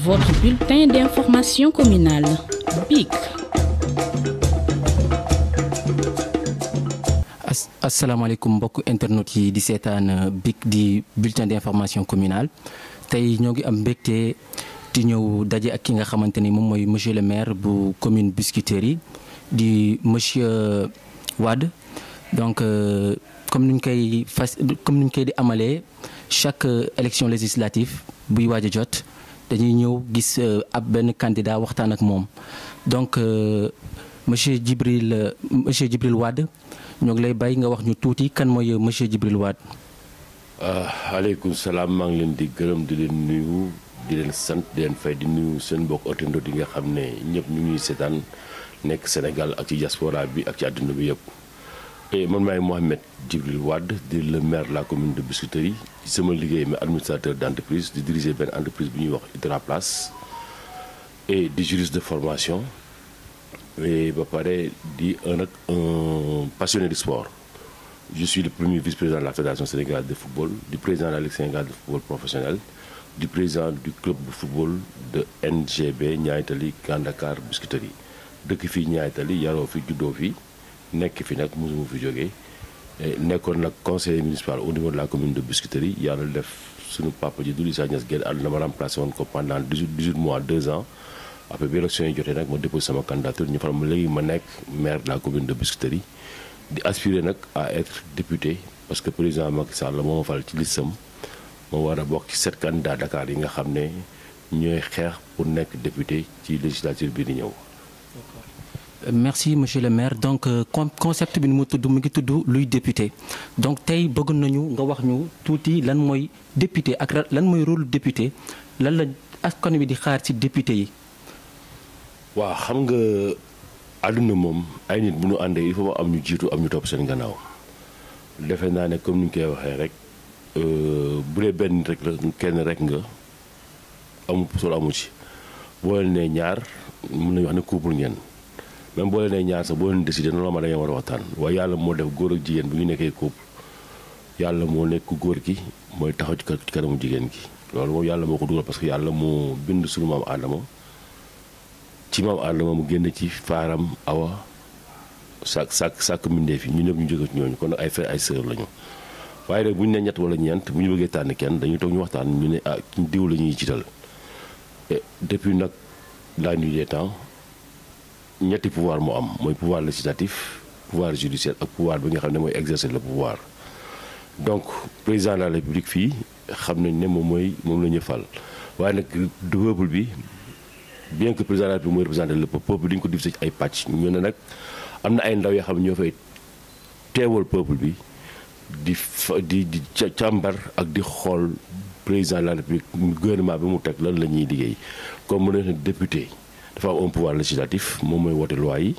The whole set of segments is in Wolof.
Votre bulletin d'information communale, BIC. asalaamaaleykum mbokk internet yi di seetaan BIC di bulletin d'information communale tey ñoo ngi am mbégte di ñëw daje ak ki nga xamante ni moom mooy monsieur le maire bu commune Biscuiterie di monsieur Wade donc comme ni ñu koy di amalee chaque élection législative buy waaj a jot dañuy ñëw gis ab benn candidat waxtaan ak moom donc monsieur Djibril Wade ñoo ngi lay bàyyi nga wax ñu tuuti kan mooy monsieur Djibril Wade. aleykum salaam maa ngi leen di gërëm di leen nuyu di leen sant di leen fay di nuyu seen mbokk internautes yi nga xam ne ñëpp ñu ngi seetaan nekk Sénégal ak ci diaspora bi ak ci àdduna bi yëpp. et man maay Mohamed Djibril Wade di le maire de la commune de Biscuiterie ci sama liggéey mais administrateur d'entreprise di diriger benn entreprise bu ñuy wax Hydraplace et di juriste de formation. Et ba pare di un passionné de sport. Je suis le premier vice-président de la Fédération sénégalaise de football, du président de la Ligue sénégalaise de football professionnel, du président du club de football de NGB Niayes Tally Grand Dakar Biscuiterie. dëkk fii Niayes Tally yaroo fi juddoo fi nekk fi nag mosuma fi jógee nekkoon nag conseiller municipal au niveau de la commune de Biscuiterie yàlla def suñu papa ji Doudou Issa Niass Guèye àdduna ma remplacé woon ko pendant 18 mois 2 ans. Après bi élection yi jotee nag ma déposé sama candidature ñu faral ma léegi ma nekk maire de la commune de Biscuiterie di aspirer nag à être député parce que président Macky Sall moo ma fal ci listam moo war a bokk ci 7 candidats Dakar yi nga xam ne ñooy xeex pour nekk député ci législature bi di ñëw. Merci monsieur le maire donc concept bi mu ngi tudd luy député donc tey bëgg nañu nga wax ñu tuuti lan mooy député ak lan mooy rôle député lan la askan wi di xaar ci député yi. waaw xam nga àdduna moom ay nit bu ñu àndee il faut am ñu jiitu am ñu topp seen gannaaw defe naa ne comme ni ñu koy waxee rek bu dee benn nit rek la kenn rek nga amu solo amu ci boo leen nee ñaar mën nañu wax ne couple ngeen même boo leen nee ñaar sax boo leen décidé normalement dañoo war a waxtaan waaye yàlla moo def góor ak jigéen bu ñu nekkee couple yàlla moo nekk góor gi mooy taxaw ci kanamu jigéen gi loolu moom yàlla moo ko dugal parce que yàlla moo bind suñu maam Aadama ci maam Adama mu génn ci faaram awa sàkk mbindeef yi ñu ñëpp ñu jóge ci ñooñu kon nag ay frère ay sœur lañu waaye nag bu ñu ne ñett wala ñeent bu ñu bëggee tànn kenn dañuy toog ñu waxtaan ñu ne diw la ñuy jiital depuis nag la nuit des temps ñetti pouvoir moo am mooy pouvoir législatif pouvoir judiciaire ak pouvoir bi nga xam ne mooy exercer le pouvoir donc président de la république fii xam nañ ne moom la ñu fal waaye nag du peuple bi bien que président de la République mooy représenté le peuple dañu ko divisé ci ay pàcc ñu ne nag am na ay ndaw yoo xam ne ñoo fay teewal peuple bi di càmbar ak di xool président de la République gouvernement bi mu teg lan la ñuy liggéey comme mu ne député dafa am un pouvoir législatif moom mooy wote loi yi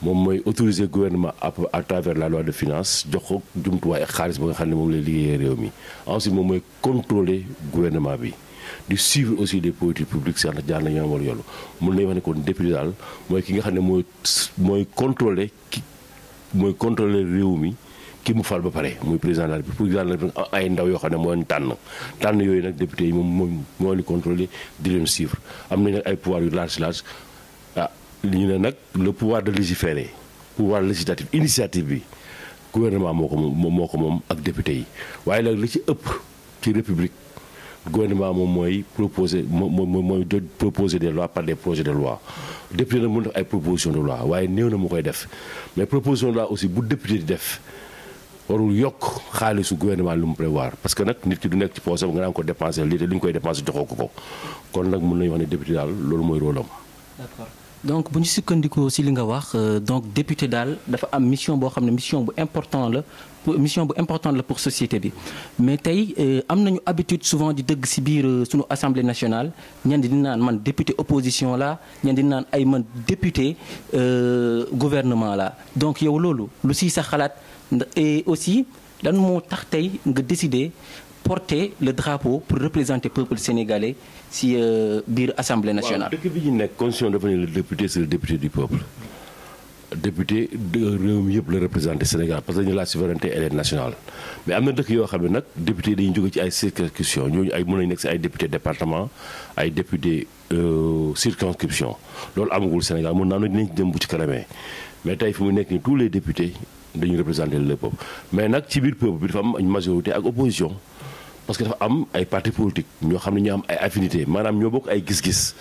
moom mooy autoriser gouvernement à travers la loi de finance jox ko jumtuwaay ak xaalis ba nga xam ne moom lay liggéeyee réew mi ensuite moom mooy contrôler gouvernement bi di suivre aussi des politiques publiques sax na jaar na yoon wala yoolu mun nañu wax ne kon député daal mooy ki nga xam ne mooy contrôler réew mi ki mu fal ba pare muy président de la République ay ndaw yoo xam ne moo tànn yooyu nag député yi moom moo leen contrôler di leen suivre am nañ nag ay pouvoir yu large li ñu ne nag le pouvoir de légiférer pouvoir législatif initiative bi gouvernement moo ko moom ak député yi waaye nag li ci ëpp ci république gouvernement moom mooy proposer mooy proposer des lois par des projets de loi député nag mën def ay proposition de loi waaye néew na mu koy def mais proposition de loi aussi bu député di def warul yokk xaalisu gouvernement lu mu prévoir parce que nag nit ki du nekk ci poosam nga naan ko dépenser lii te li ñu koy dépenser joxoo ko kon nag mën nañu wax ne député daal loolu mooy rôle am. D'accord donc bu ñu sukkandikoo ci li nga wax donc député daal dafa am mission boo xam ne mission bu importante la pour société bi mais tey am nañu habitude souvent di dëgg ci biir sunu assemblée nationale ñenn di naan man député opposition la ñenn di naan ay man député gouvernement la donc yow loolu lu ci sa xalaat et aussi lan moo tax tey nga décider porter le drapeau pour représenter peuple sénégalais ci biir assemblée nationale. waaw dëkk bi ñu nekk constitution dafa ne le député c'est le député du peuple député de réew mi yëpp la représenté Sénégal parce que dañu la souveraineté elle est nationale mais am na dëkk yoo xam ne nag député dañuy jóge ci ay circonscription ñooñu ay mën nañu nekk si ay député département ay député circonscription loolu amagul Sénégal mën naa ne dinañ jëm bu ci kanamee mais tey fi mu nekk nii tous les députés dañuy représenté le peuple mais nag ci biir peuple bi dafa am une majorité ak opposition parce que dafa am ay partis politiques ñoo xam ne ñoo am ay affinité maanaam ñoo bokk ay gis-gis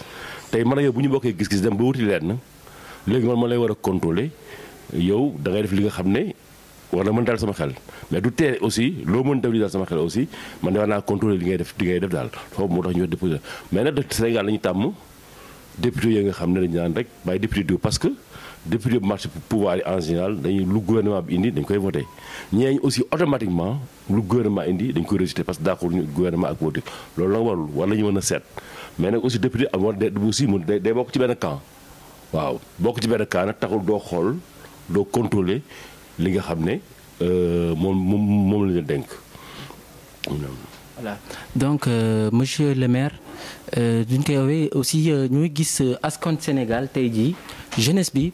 tey man ak yow bu ñu bokkee gis-gis dem ba wuti leen léegi man ma lay war a contrôler yow da ngay def li nga xam ne war na mën daal sama xel mais du tee aussi loo mën def li daal sama xel aussi man de war naa contrôler li ngay def daal foofu moo tax ñu wax député mais nag Sénégal la ñu tàmm député yi nga xam ne dañu naan rek bàyyi député diw parce que député bu marché pouvoir yi en général dañuy lu gouvernement bi indi dañ koy voté ñeeñ aussi automatiquement lu gouvernement indi dañ koy rejeté parce que d'accord ñu gouvernement ak politique loolu nag warul war nañu mën a seet mais nag aussi député am war aussi mu day bokk ci benn camp waaw bokk ci benn camp nag taxul doo xool doo contrôler li nga xam ne moom la ñu dénk. Voilà donc monsieur le maire duñ koy woowee aussi ñooy gis askan Sénégal tey jii jeunesse bi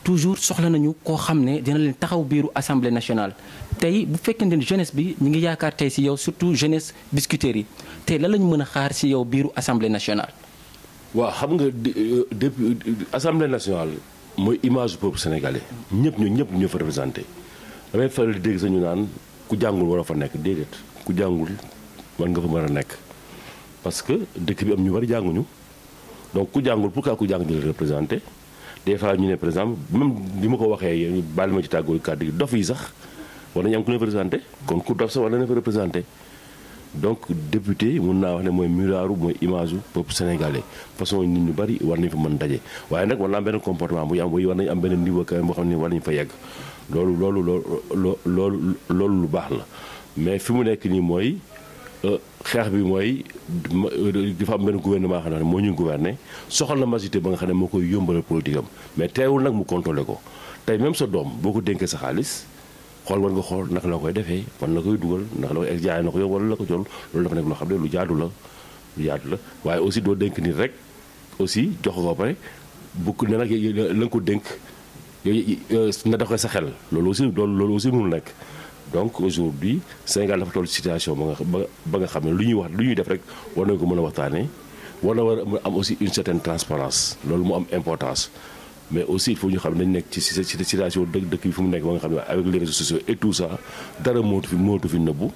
toujours soxla nañu koo xam ne dina leen taxaw biiru assemblée nationale tey bu fekkente ni jeunesse bi ñu ngi yaakaar tey si yow surtout jeunesse biscuiterie yi tey lan la ñu mën a xaar si yow biiru assemblée nationale. waaw xam nga depuis assemblée nationale mooy image du peuple sénégalais ñëpp ñoo fa représenté damay faral di dégg sañu naan ku jàngul war a fa nekk déedéet ku jàngul war nga fa mën a nekk parce que dëkk bi am ñu bari jànguñu donc ku jàngul pourquoi ku jàng di la représenté des fois ñu ne par exemple même bi ma ko waxee baal ma ci tàggoo kàddu gi dof yi sax war nañu am ku leen représenté kon ku dof sax war na leen fa représenté donc député mun naa wax ne mooy miraaru mooy image u peuple sénégalais façon nit ñu bari war nañu fa mën daje waaye nag war na am benn comportement bu ñu am war nañu am benn niveau quand même boo xam ne war nañu fa yegg loolu lu baax la mais fi mu nekk nii mooy xeex bi mooy dafa am benn gouvernement xam ne moo ñu gouverner soxal na majorité ba nga xam ne moo koy yombalal politique am mais teewul nag mu contrôlé ko tey même sa doom boo ko dénkee sa xaalis xool war nga xool naka la koy defee fan la koy dugal naka la koy jaay na ko yow wala la ko jol loolu dafa nekk loo xam ne lu jaadu la waaye aussi doo dénk nit rek aussi jox ko pare bukk ne nag la nga ko dénk na def ko sa xel loolu aussi mënul nekk donc aujourd'hui Sénégal dafa toll situation ba nga xam ne lu ñuy def rek war nañu ko mën a waxtaanee war a am aussi une certaine transparence loolu mu am importance mais aussi il faut ñu xam ne dañu nekk ci situation dëkk bi fu mu nekk ba nga xam ne avec les réseaux sociaux et tout ça dara mootu fi nëbbu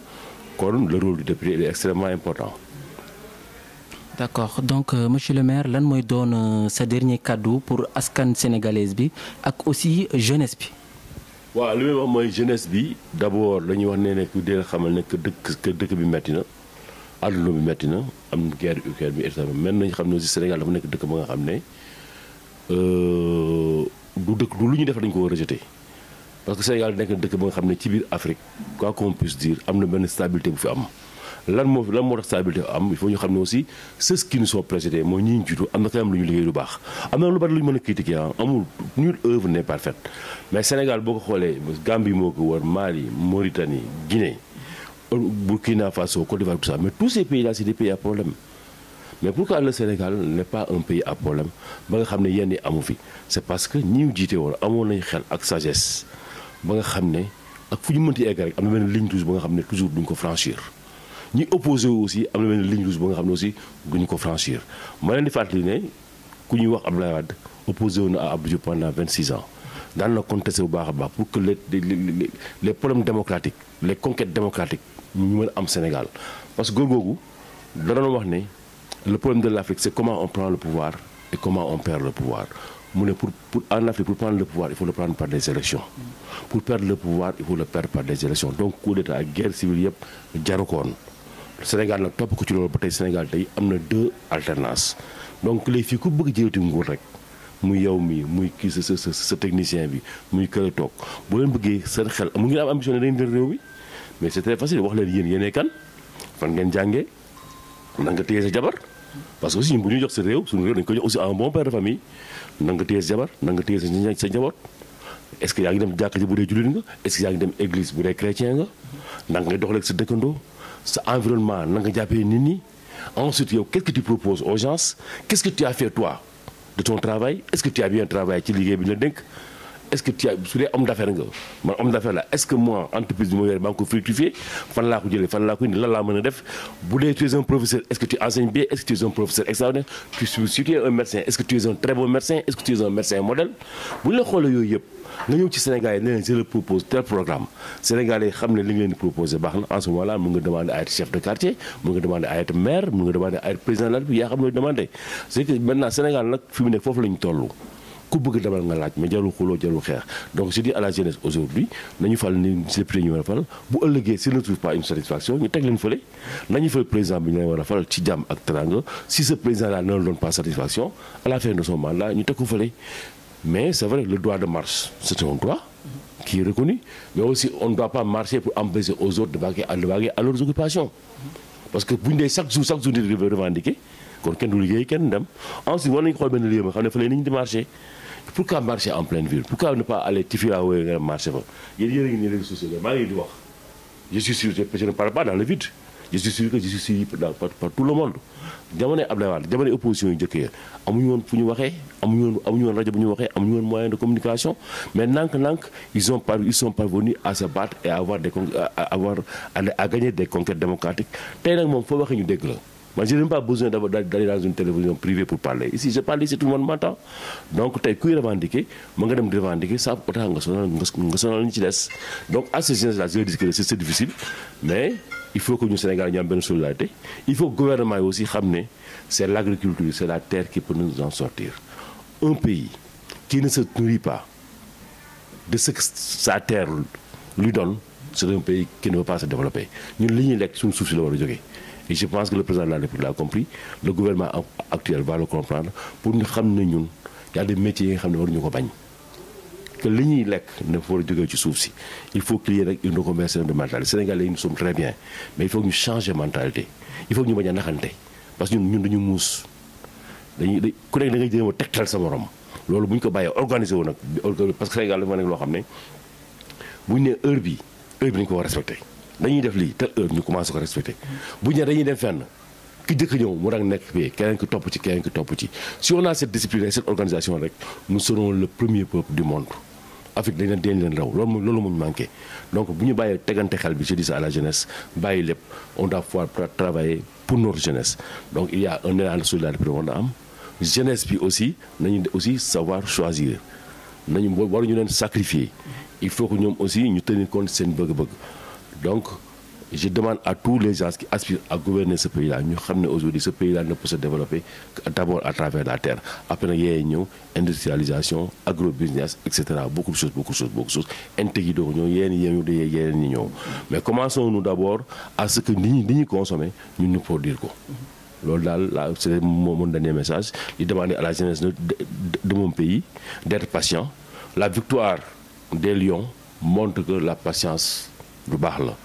kon le rôle du député est extrêmement important. D'accord donc monsieur le maire lan mooy doon sa dernier cadeau pour askan sénégalaise bi ak aussi jeunesse bi. waaw li may wax mooy jeunesse bi d'abord dañuy wax ne ku dee xamal ne que dëkk bi metti na àdduna bi metti na am guerre Ukraine bi et cetera mel nañu xam ne aussi Sénégal dafa nekk dëkk ba nga xam ne du lu ñu def dañu ko rejeté parce que Sénégal nekk dëkk ba nga xam ne ci biir Afrique quoi qu'on puisse dire am na benn stabilité bu fi am. lan moo tax stabilité am il faut ñu xam ne aussi ceux qui nous sont précédés mooy ñi ñu jiitu am na quand même lu ñu liggéey lu baax am na lu bari lu ñu mën a critiquer amul nulle œuvre n'est parfaite mais Sénégal boo ko xoolee Gambie moo ko wër Mali Mauritanie Guinée Burkina Faso Côte d'Ivoire tout ça mais tous ces pays là c'est des pays à problème mais pourquoi le Sénégal n'est pas un pays à problème ba nga xam ne yenn yi amu fi c'est parce que ñi ñu jiite woon amoon nañu xel ak sagesse ba nga xam ne ak fu ñu mënti egg rek am na benn ligne rouge ba nga xam ne toujours duñ ko franchir ñi opposé wu aussi am na benn ligne rouge ba nga xam ne aussi duñu ko franchir ma leen di fàttali ne ku ñuy wax Abdoulaye Wade opposé wu na à Abdou Diouf pendant 26 ans daan na contesté bu baax a baax pour que les problèmes démocratiques les conquêtes démocratiques ñu mën a am Sénégal parce que góor googu da doon wax ne le problème de l'Afrique c'est comment on prend le pouvoir et comment on perd le pouvoir mu ne pour en Afrique pour prendre le pouvoir il faut le prendre par des élections pour perdre le pouvoir il faut le perdre par des élections donc coup d'état guerre civile yëpp jaru ko woon Sénégal nag topp ko ci loolu ba tey Sénégal tey am na 2 alternances donc léegi fii ku bëgg jëlati nguur rek muy yow mi muy kii sa technicien bi muy kër toog boo leen bëggee seen xel mu ngi am ambition ne dañu jël réew mi mais c'est très facile wax leen yéenee kan fan ngeen jàngee na nga téye sa jabar parce que aussi ñun bu ñuy jox sa réew suñu réew dañu ko jox aussi un bon père de famille na nga téye sa jabar na nga téye sa njaboot est-ce que yaa ngi dem jàkka ji bu dee jullit nga est-ce que yaa ngi dem église bu dee chrétien nga na ngay doxaleeg sa dëkkandoo sa environnement na nga jàppee nit ñi ensuite yow qu'est-ce que tu proposes aux gens qu'est-ce que tu as fait toi de ton travail est-ce que tu as bien travaillé ci liggéey bi ñu la dénk est-ce que tu as su dee homme d'affaires nga man homme d'affaires la est-ce que moi entreprise bi ma yore maa ngi ko fructifier fan laa ko jëlee fan laa ko indi lan laa mën a def bu dee tu es un professeur est-ce que tu enseignes bien est-ce que tu es un professeur extraordinaire si tu es un médecin est-ce que tu es un très bon médecin est-ce que tu es un médecin modèle bu ñu la xoolee yooyu yëpp nga ñëw ci Sénégal yi ne leen je le propose tel programme Sénégalais yi xam ne li nga leen di proposé baax na en ce moment-là mën nga demander à être chef de quartier mën nga demander à être maire mën nga demander à être président de la République yaa xam ne demandé c'est que maintenant Sénégal nag fi mu nekk foofu la ñu toll ku bëgg demal nga laaj mais jarul xuloo jarul xeex donc je dis à la jeunesse aujourd'hui nañu fal ni député ñu war a fal bu ëllëgee s'il ne trouve pas une satisfaction ñu teg leen fële nañu fal président bi ñu leen war a fal ci jàmm ak teranga si ce président là ne leur donne pas satisfaction à la fin de son mandat ñu teg ko fële mais c'est vrai le droit de marche c'est un droit qui est reconnu mais aussi on ne doit pas marcher pour empêcher aux autres de vaquer à leurs occupations parce que bu ñu dee chaque jour di revendiquer kon kenn du liggéey kenn dem ensuite war nañu xool benn lieu ma xam ne fa lay nit ñi di marché pourquoi marcher en pleine ville pourquoi ne pas aller Tifiraoye nga marché fa yéen yéen a ngi nii réseaux sociaux maa ngi di wax je suis sûr je ne parle pas dans le vide je suis sûr que je suis suivi par tout le monde jamono Abdoulaye Wade jamono opposition yu njëkk ya amuñu woon fu ñu waxee amuñu woon rajo bu ñu waxee amuñu woon moyen de communication mais nank ils sont parvenus à se battre et à gagner des conquêtes démocratiques tey nag moom foo waxee ñu dégg la moi je n'ai même pas besoin d'aller dans une télévision privée pour parler ici je parle ici tout le monde m'entend donc tey kuy revendiquer mën nga dem revendiquer ça peut tax nga sonal ñu ci des donc à ce sens-là je dis que c'est difficile mais il faut que ñu Sénégal ñu am benn solidarité il faut que gouvernement yi aussi xam ne c'est l'agriculture c'est la terre qui peut nous en sortir un pays qui ne se nourrit pas de ce que sa terre lui donne c'est un pays qui ne veut pas se développer ñun li ñuy lekk suñu suuf si la war a jógee et je pense que le président de la République l'a compris le gouvernement actuel va le comprendre pour ñu xam ne ñun y a des métiers yi nga xam ne waruñu ko bañ que li ñuy lekk ne fa war a jógee ci suuf si il faut qu'il y ait rek une reconversion de mentalité Sénégalais yi nous sommes très bien mais il faut que ñu changer mentalité il faut que ñu bañ a naxante parce que ñun dañu muus dañuy ku nekk da ngay jéem a tegtal sa morom loolu bu ñu ko bàyyee organisé wu nag parce que Sénégal dafa nekk loo xam ne bu ñu nee heure bi dañu ko war a respecté dañuy def lii telle heure ñu commencé ko respecté bu ñu nee dañuy dem fenn ki jëkk ñëw mu dang nekk fii keneen ki topp ci keneen ki topp ci si on a cette discipline et cette organisation rek nous serons le premier peuple du monde Afrique dañ leen raw loolu mu manqué donc bu ñu bàyyee tegante xel bi je dis ça à la jeunesse bàyyi lépp on doit pouvoir travailler pour notre jeunesse donc il y a un élan de solidarité bi war na am jeunesse bi aussi nañu aussi savoir choisir nañu waruñu leen sacrifier il faut que ñoom aussi ñu tenir compte seen bëgg-bëgg donc je demande à tous les gens qui aspirent à gouverner ce pays-là ñu xam ne aujourd'hui ce pays-là ne peut se développer d'abord à travers la terre après nag yee ñëw industrialisation agrobusiness et cetera beaucoup de choses intégrer doo ñëw yéen ñi ñëw mais commençons-nous d'abord à ce que nit ñi consommer ñun ñu produire ko loolu daal là c'est mon dernier message di demander à la jeunesse de mon pays d'être patient la victoire des Lions montre que la patience lu baax la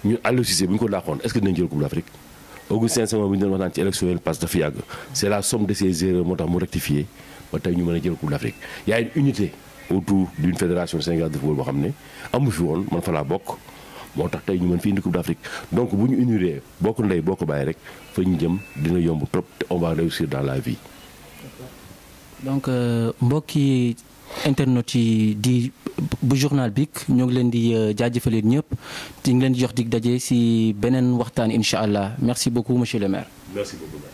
ñun Aliou Cissé bu ñu ko dàqoon est-ce que dinañ jël Coupe d'Afrique Augustin Senghor bu ñu doon wax naan ci élection yi parce que dafa yàgg c'est la somme de ses erreurs moo tax mu rectifier ba tey ñu mën a jël Coupe d'Afrique y a une unité autour d'une fédération sénégalaise de football boo xam ne amu fi woon man fa laa bokk moo tax tey ñu mën fi indi Coupe d'Afrique donc bu ñu uniree bokk ndey bokk bàyyi rek fa ñu jëm dina yomb trop te on va réussir dans la vie. donc mbokki internet yi di bu journal BIC ñoo ngi leen di jaajëfale ñëpp di ngi leen di jox dig daje ci beneen waxtaan incha allah merci beaucoup monsieur le maire. Merci beaucoup.